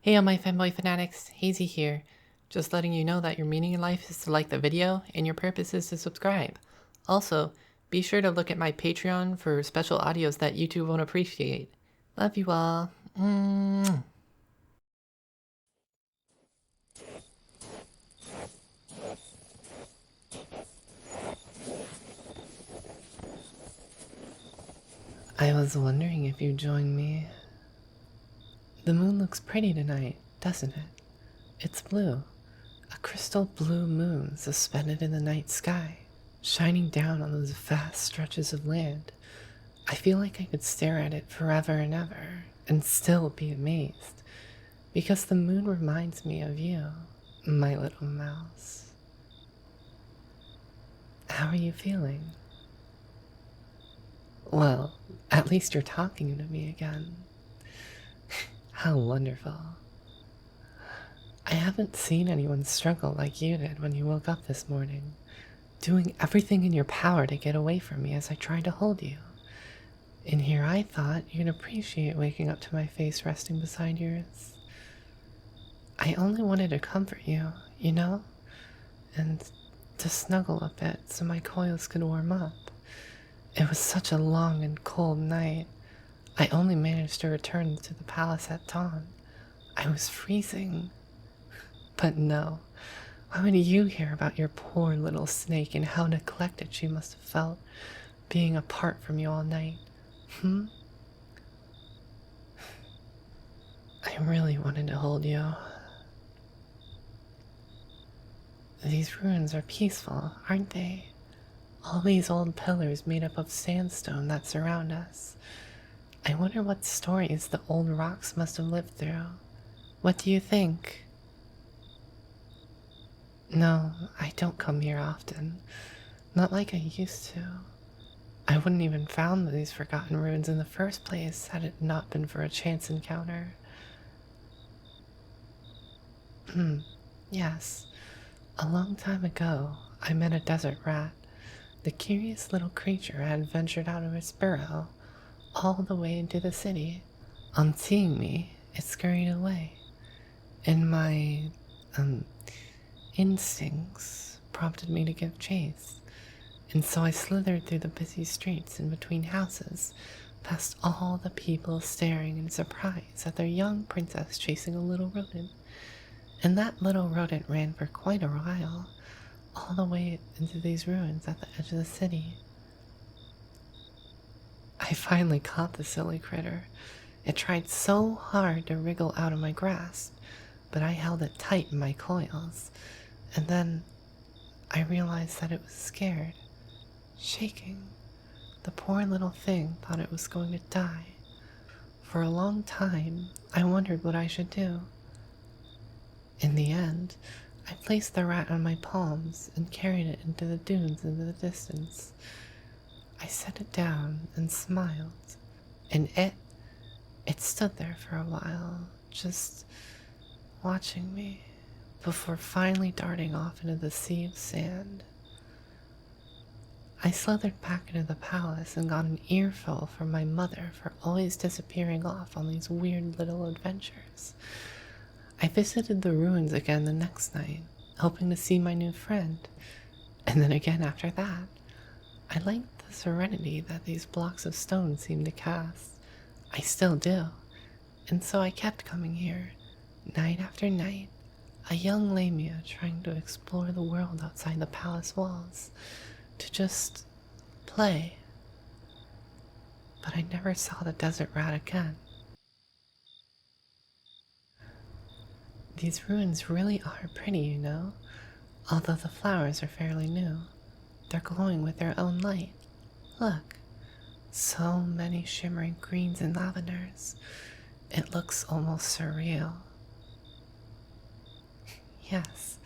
Hey all my Femboy fanatics, Hazy here. Just letting you know that your meaning in life is to like the video and your purpose is to subscribe. Also, be sure to look at my Patreon for special audios that YouTube won't appreciate. Love you all. I was wondering if you'd join me. The moon looks pretty tonight, doesn't it? It's blue. A crystal blue moon suspended in the night sky, shining down on those vast stretches of land. I feel like I could stare at it forever and ever and still be amazed, because the moon reminds me of you, my little mouse. How are you feeling? Well, at least you're talking to me again. How wonderful. I haven't seen anyone struggle like you did when you woke up this morning, doing everything in your power to get away from me as I tried to hold you. And here I thought you'd appreciate waking up to my face resting beside yours. I only wanted to comfort you, you know? And to snuggle a bit so my coils could warm up. It was such a long and cold night. I only managed to return to the palace at dawn. I was freezing. But no, why would you hear about your poor little snake and how neglected she must have felt being apart from you all night? I really wanted to hold you. These ruins are peaceful, aren't they? All these old pillars made up of sandstone that surround us. I wonder what stories the old rocks must have lived through. What do you think? No, I don't come here often. Not like I used to. I wouldn't even found these forgotten ruins in the first place had it not been for a chance encounter. Yes. A long time ago, I met a desert rat. The curious little creature had ventured out of its burrow, all the way into the city. On seeing me, it scurried away. And my, instincts prompted me to give chase. And so I slithered through the busy streets in between houses, past all the people staring in surprise at their young princess chasing a little rodent. And that little rodent ran for quite a while, all the way into these ruins at the edge of the city. I finally caught the silly critter. It tried so hard to wriggle out of my grasp, but I held it tight in my coils, and then I realized that it was scared, shaking. The poor little thing thought it was going to die. For a long time, I wondered what I should do. In the end, I placed the rat on my palms and carried it into the dunes in the distance. I set it down and smiled, and it stood there for a while, just watching me, before finally darting off into the sea of sand. I slithered back into the palace and got an earful from my mother for always disappearing off on these weird little adventures. I visited the ruins again the next night, hoping to see my new friend, and then again after that. I liked the serenity that these blocks of stone seemed to cast. I still do, and so I kept coming here, night after night, a young Lamia trying to explore the world outside the palace walls, to just play. But I never saw the desert rat again. These ruins really are pretty, you know, although the flowers are fairly new. They're glowing with their own light. Look, so many shimmering greens and lavenders. It looks almost surreal. Yes,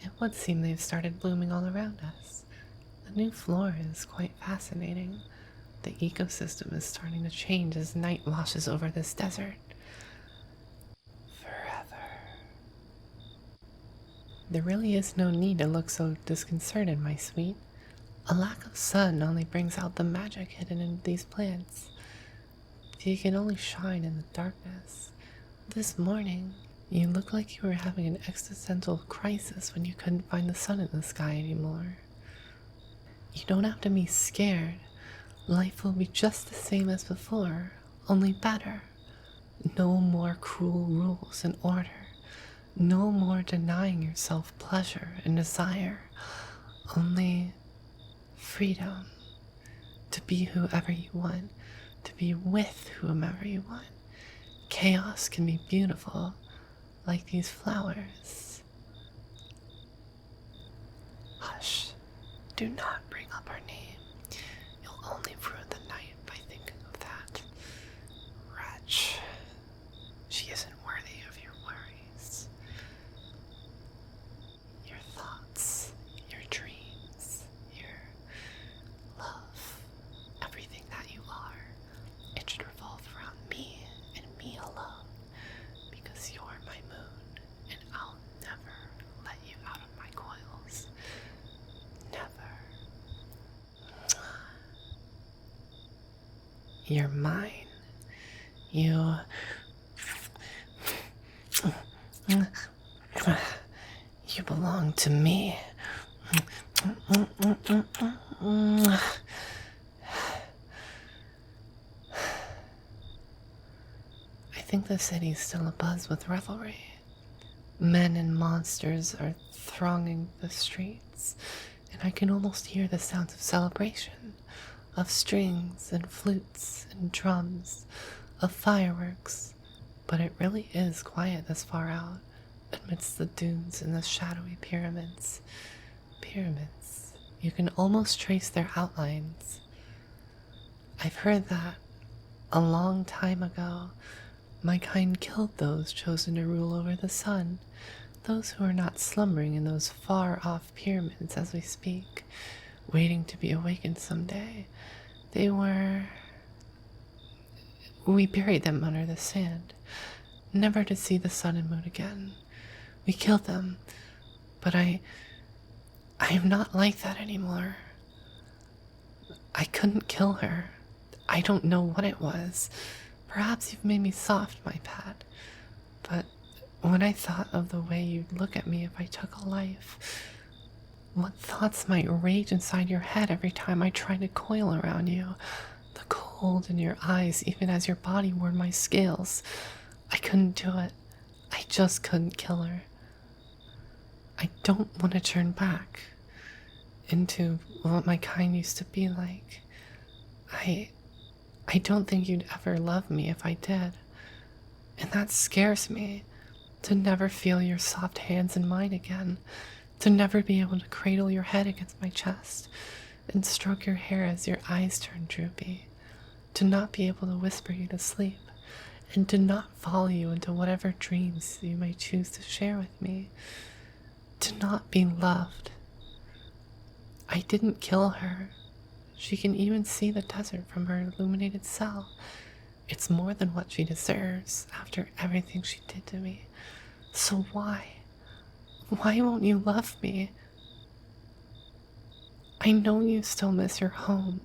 it would seem they've started blooming all around us. The new flora is quite fascinating. The ecosystem is starting to change as night washes over this desert. There really is no need to look so disconcerted, my sweet. A lack of sun only brings out the magic hidden in these plants. They can only shine in the darkness. This morning, You look like you were having an existential crisis when you couldn't find the sun in the sky anymore. You don't have to be scared. Life will be just the same as before, only better. No more cruel rules and order. No more denying yourself pleasure and desire. Only freedom. To be whoever you want. To be with whomever you want. Chaos can be beautiful, like these flowers. Hush. Do not bring up her name. You'll only ruin the night by thinking of that. Wretch. She isn't worthy of your worries. Your thoughts, your dreams, your love, everything that you are. It should revolve around me and me alone. Because you're my moon, and I'll never let you out of my coils. Never. You're mine. You belong to me. I think the city's still abuzz with revelry. Men and monsters are thronging the streets, and I can almost hear the sounds of celebration, of strings and flutes and drums, of fireworks, but it really is quiet this far out, amidst the dunes and the shadowy pyramids. Pyramids. You can almost trace their outlines. I've heard that, a long time ago, my kind killed those chosen to rule over the sun, those who are not slumbering in those far-off pyramids as we speak, waiting to be awakened someday. We buried them under the sand, never to see the sun and moon again. We killed them, but I am not like that anymore. I couldn't kill her. I don't know what it was. Perhaps you've made me soft, my pet. But when I thought of the way you'd look at me if I took a life, what thoughts might rage inside your head every time I tried to coil around you, the cold in your eyes even as your body warmed my scales. I couldn't do it. I just couldn't kill her. I don't want to turn back into what my kind used to be like. I don't think you'd ever love me if I did. And that scares me, to never feel your soft hands in mine again, to never be able to cradle your head against my chest and stroke your hair as your eyes turn droopy, to not be able to whisper you to sleep, and to not follow you into whatever dreams you may choose to share with me, to not be loved. I didn't kill her. She can even see the desert from her illuminated cell. It's more than what she deserves after everything she did to me. So why? Why won't you love me? I know you still miss your home,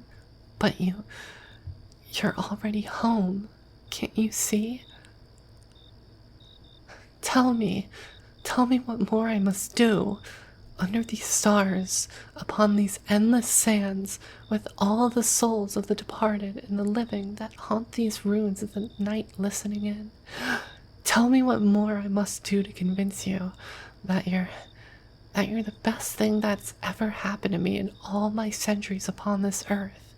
but you're already home. Can't you see? Tell me what more I must do. Under these stars, upon these endless sands, with all the souls of the departed and the living that haunt these ruins of the night listening in. Tell me what more I must do to convince you that you're the best thing that's ever happened to me in all my centuries upon this earth,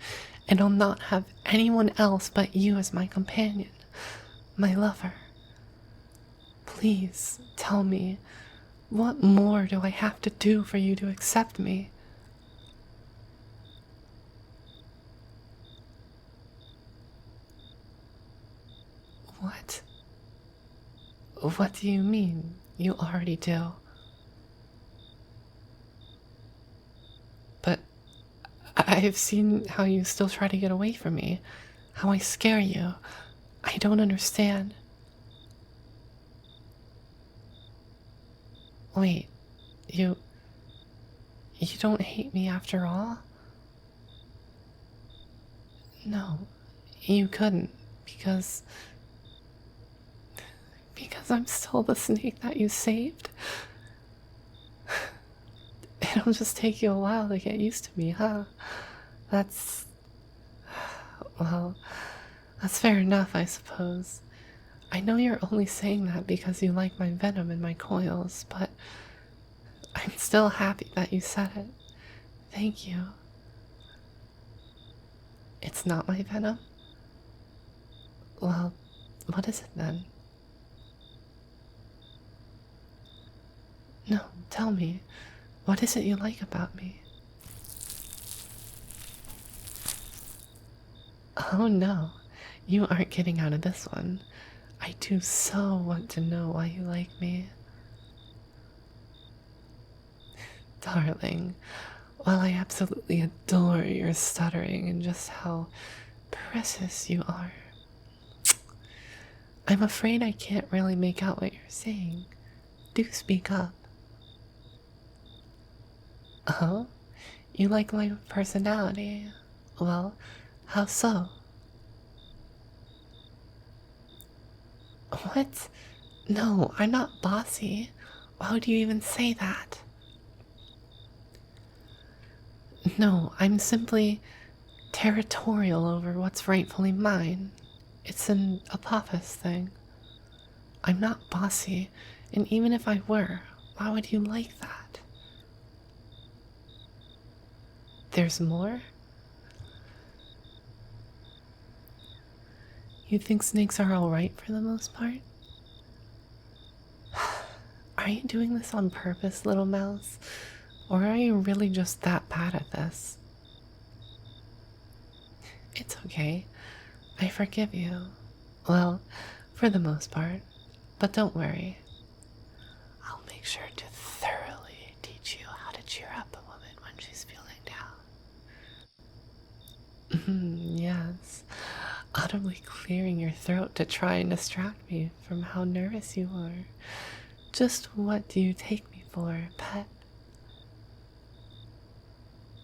and I'll not have anyone else but you as my companion, my lover. Please tell me, what more do I have to do for you to accept me? What? What do you mean, you already do? But I've seen how you still try to get away from me, how I scare you. I don't understand. Wait, you don't hate me after all? No, you couldn't, because Because I'm still the snake that you saved? It'll just take you a while to get used to me, huh? That's... Well, that's fair enough, I suppose. I know you're only saying that because you like my venom and my coils, but I'm still happy that you said it. Thank you. It's not my venom? Well, what is it then? No, tell me. What is it you like about me? Oh no, you aren't getting out of this one. I do so want to know why you like me. Darling, while I absolutely adore your stuttering and just how precious you are, I'm afraid I can't really make out what you're saying. Do speak up. Oh? You like my personality? Well, how so? What? No, I'm not bossy. Why would you even say that? No, I'm simply territorial over what's rightfully mine. It's an apophis thing. I'm not bossy, and even if I were, why would you like that? There's more? You think snakes are alright for the most part? Are you doing this on purpose, little mouse? Or are you really just that bad at this? It's okay. I forgive you. Well, for the most part. But don't worry. I'll make sure to thoroughly teach you how to cheer up a woman when she's feeling down. Yes. Audibly clearing your throat to try and distract me from how nervous you are. Just what do you take me for, pet?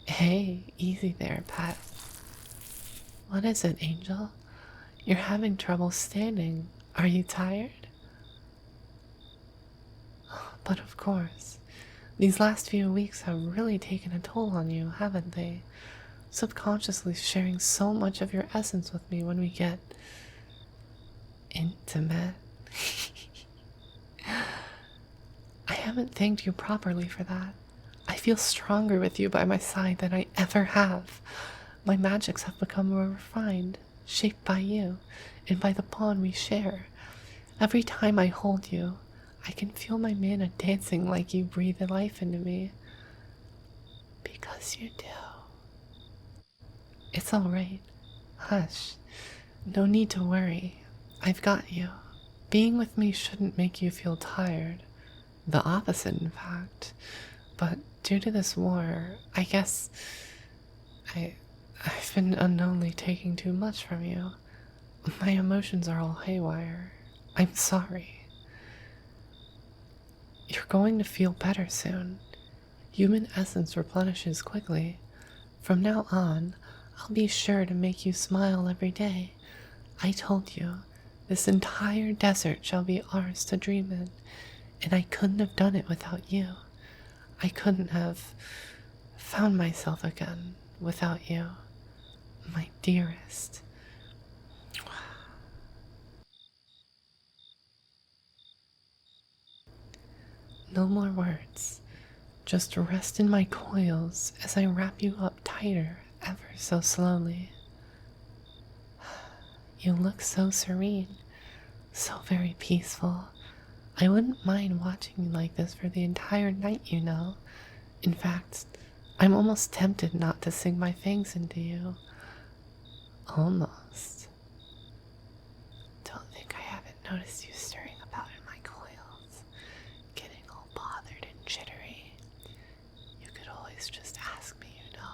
Hey, easy there, pet. What is it, Angel? You're having trouble standing. Are you tired? But of course. These last few weeks have really taken a toll on you, haven't they? Subconsciously sharing so much of your essence with me when we get intimate. I haven't thanked you properly for that. I feel stronger with you by my side than I ever have. My magics have become more refined, shaped by you, and by the bond we share. Every time I hold you, I can feel my mana dancing like you breathe life into me. Because you do. It's alright. Hush. No need to worry. I've got you. Being with me shouldn't make you feel tired. The opposite, in fact. But due to this war, I guess I've been unknowingly taking too much from you. My emotions are all haywire. I'm sorry. You're going to feel better soon. Human essence replenishes quickly. From now on, I'll be sure to make you smile every day. I told you, this entire desert shall be ours to dream in, and I couldn't have done it without you. I couldn't have found myself again without you, my dearest. No more words. Just rest in my coils as I wrap you up tighter ever so slowly. You look so serene, so very peaceful. I wouldn't mind watching you like this for the entire night, you know. In fact, I'm almost tempted not to sink my fangs into you. Almost. Don't think I haven't noticed you stirring about in my coils, getting all bothered and jittery. You could always just ask me, you know.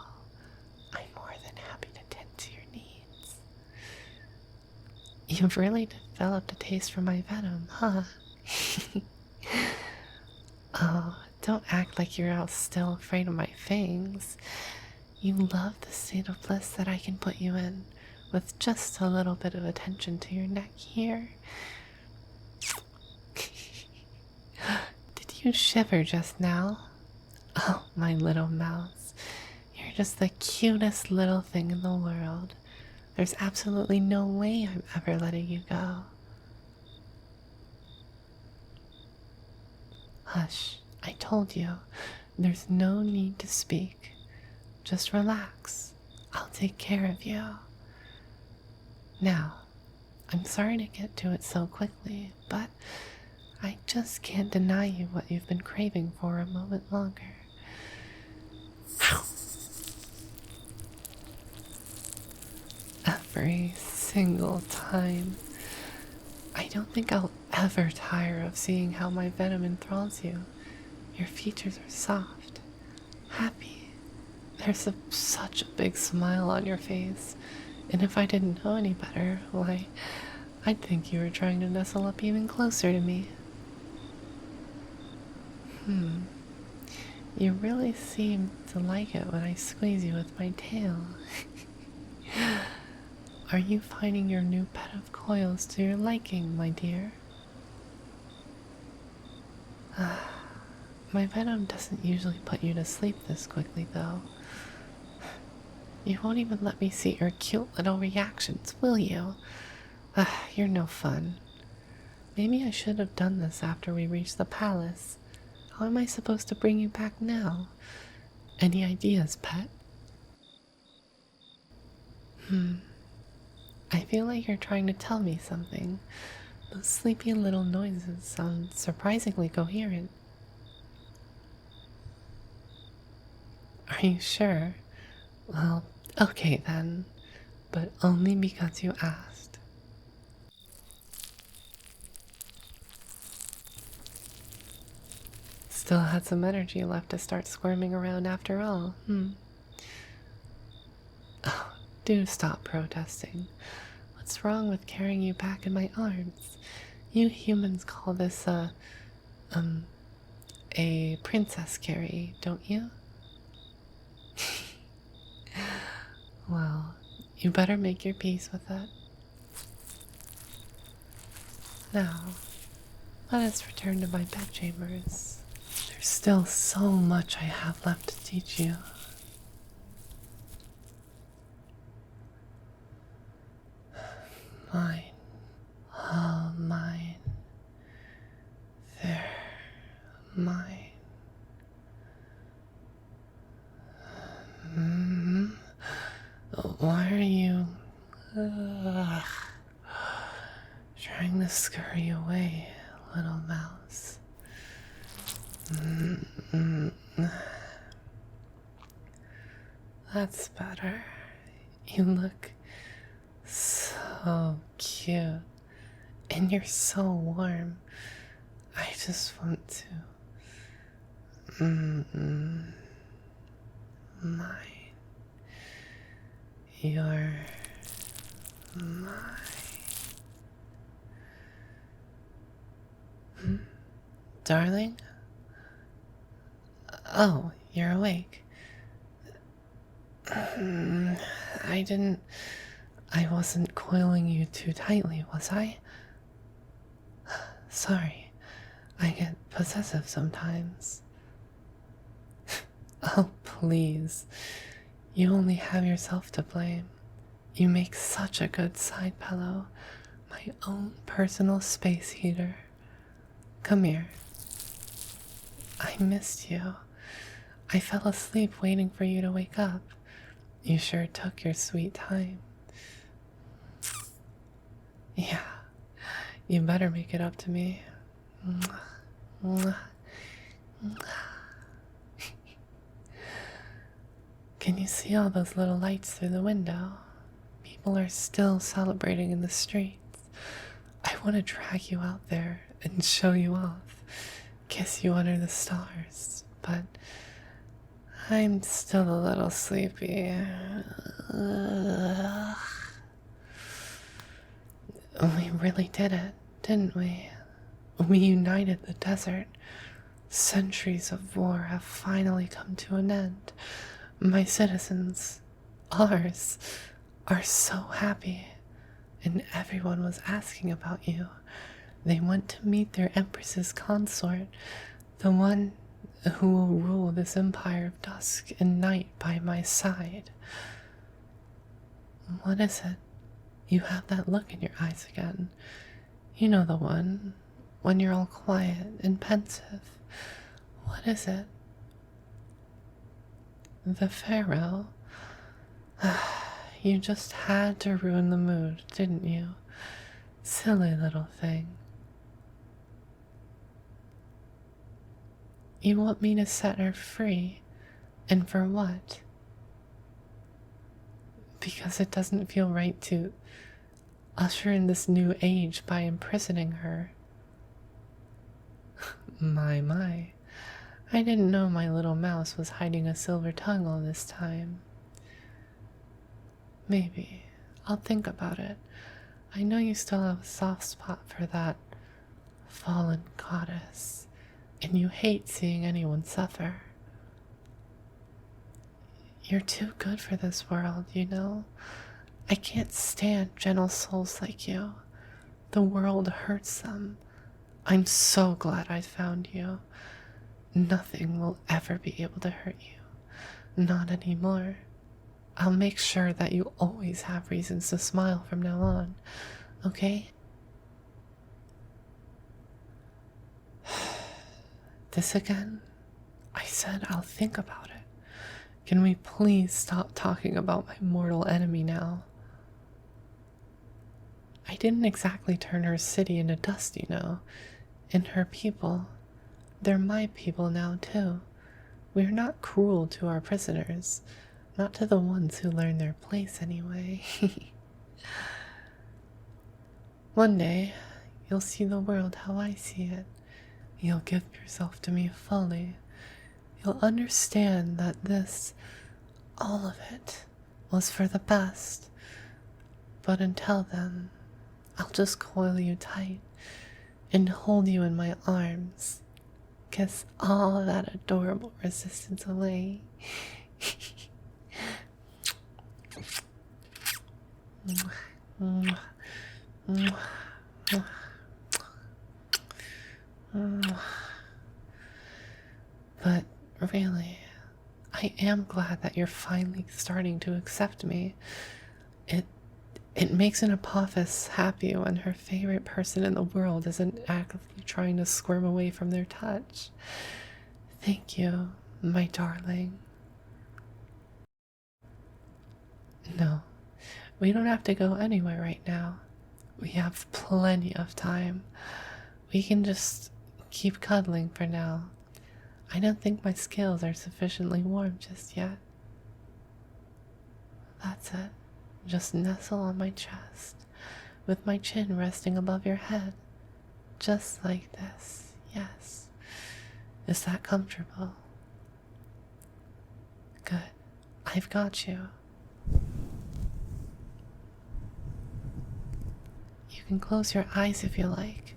I'm more than happy to tend to your needs. You've really developed a taste for my venom, huh? Oh, don't act like you're all still afraid of my fangs. You love the state of bliss that I can put you in, with just a little bit of attention to your neck here. you shiver just now? Oh, my little mouse. You're just the cutest little thing in the world. There's absolutely no way I'm ever letting you go. Hush, I told you. There's no need to speak. Just relax. I'll take care of you. Now, I'm sorry to get to it so quickly, but I just can't deny you what you've been craving for a moment longer. Every single time. I don't think I'll ever tire of seeing how my venom enthralls you. Your features are soft, happy. There's such a big smile on your face, and if I didn't know any better, why, I'd think you were trying to nestle up even closer to me. You really seem to like it when I squeeze you with my tail. Are you finding your new pet of coils to your liking, my dear? My venom doesn't usually put you to sleep this quickly, though. You won't even let me see your cute little reactions, will you? You're no fun. Maybe I should have done this after we reached the palace. How am I supposed to bring you back now? Any ideas, pet? I feel like you're trying to tell me something. Those sleepy little noises sound surprisingly coherent. Are you sure? Well, okay then, but only because you asked. Still had some energy left to start squirming around after all, Oh, do stop protesting. What's wrong with carrying you back in my arms? You humans call this a princess carry, don't you? Well, you better make your peace with it. Now, let us return to my bedchambers. There's still so much I have left to teach you. Mine, all mine, they're mine. Why are you trying to scurry away, little mouse? That's better. You look so cute, and you're so warm. I just want to mine. You're mine. Darling? Oh, you're awake. I wasn't coiling you too tightly, was I? Sorry, I get possessive sometimes. Oh, please. You only have yourself to blame. You make such a good side pillow. My own personal space heater. Come here. I missed you. I fell asleep waiting for you to wake up. You sure took your sweet time. Yeah, you better make it up to me. Can you see all those little lights through the window? People are still celebrating in the streets. I want to drag you out there and show you off, kiss you under the stars, but I'm still a little sleepy. We really did it, didn't we? We united the desert. Centuries of war have finally come to an end. My citizens, ours, are so happy, and everyone was asking about you. They went to meet their Empress's consort, The one who will rule this empire of dusk and night by my side. What is it? You have that look in your eyes again. You know the one, when you're all quiet and pensive. What is it? The Pharaoh? You just had to ruin the mood, didn't you? Silly little thing. You want me to set her free, and for what? Because it doesn't feel right to usher in this new age by imprisoning her. My. I didn't know my little mouse was hiding a silver tongue all this time. Maybe. I'll think about it. I know you still have a soft spot for that fallen goddess, and you hate seeing anyone suffer. You're too good for this world, you know? I can't stand gentle souls like you. The world hurts them. I'm so glad I found you. Nothing will ever be able to hurt you. Not anymore. I'll make sure that you always have reasons to smile from now on, okay? This again? I said I'll think about it. Can we please stop talking about my mortal enemy now? I didn't exactly turn her city into dust, you know. And her people, they're my people now too. We're not cruel to our prisoners. Not to the ones who learn their place anyway. One day, you'll see the world how I see it. You'll give yourself to me fully. You'll understand that this, all of it, was for the best. But until then, I'll just coil you tight and hold you in my arms. Kiss all of that adorable resistance away. But really, I am glad that you're finally starting to accept me. It makes an apophis happy when her favorite person in the world isn't actively trying to squirm away from their touch. Thank you, my darling. No, we don't have to go anywhere right now. We have plenty of time. We can just keep cuddling for now. I don't think my scales are sufficiently warm just yet. That's it. Just nestle on my chest, with my chin resting above your head. Just like this, yes. Is that comfortable? Good. I've got you. You can close your eyes if you like.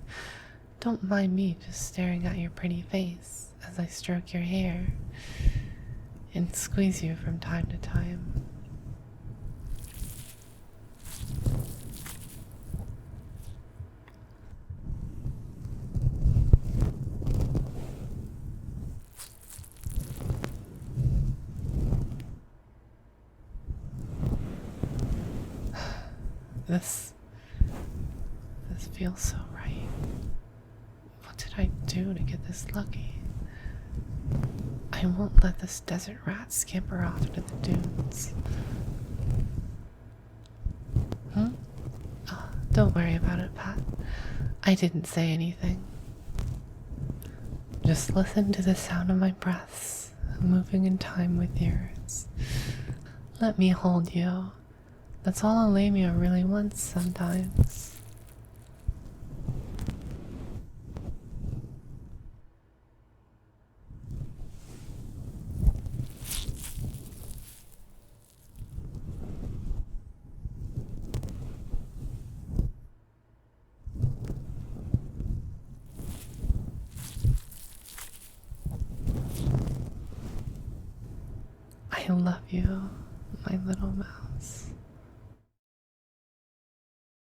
Don't mind me just staring at your pretty face as I stroke your hair and squeeze you from time to time. This feels so right. What did I do to get this lucky? I won't let this desert rat scamper off into the dunes. Oh, don't worry about it, Pat. I didn't say anything. Just listen to the sound of my breaths moving in time with yours. Let me hold you. That's all a Lamia really wants sometimes. I love you, my little mouse.